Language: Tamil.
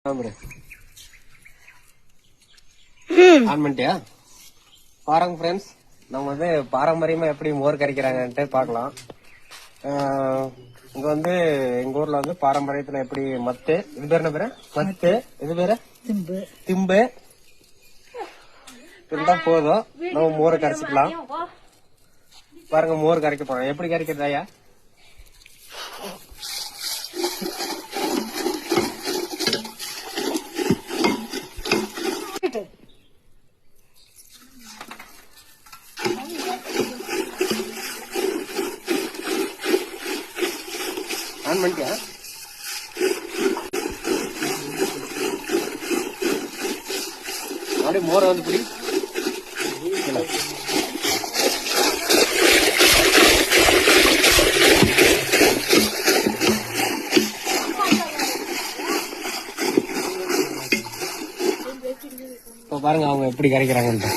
ஆன் பண்ணிட்டியா? பாருங்க ஃப்ரெண்ட்ஸ், நம்ம வந்து பாரம்பரியமா எப்படி மோர் கரைக்கிறாங்கன்ட்டு பார்க்கலாம். இங்க வந்து எங்க ஊர்ல வந்து பாரம்பரியத்துல எப்படி மத்து, இது பேர் என்ன பேரு? மத்து, இது பேரு திம்பு இருந்தா போதும், நம்ம மோரை கரைச்சிக்கலாம். பாருங்க, மோர் கரைக்க போறோம். எப்படி கரைக்கிறதாயா? ஆன் பண்ணிட்டியா? அப்படியே மோரை வந்து பிடி. இப்போ பாருங்க அவங்க எப்படி கரைக்கிறாங்கன்ட்டு.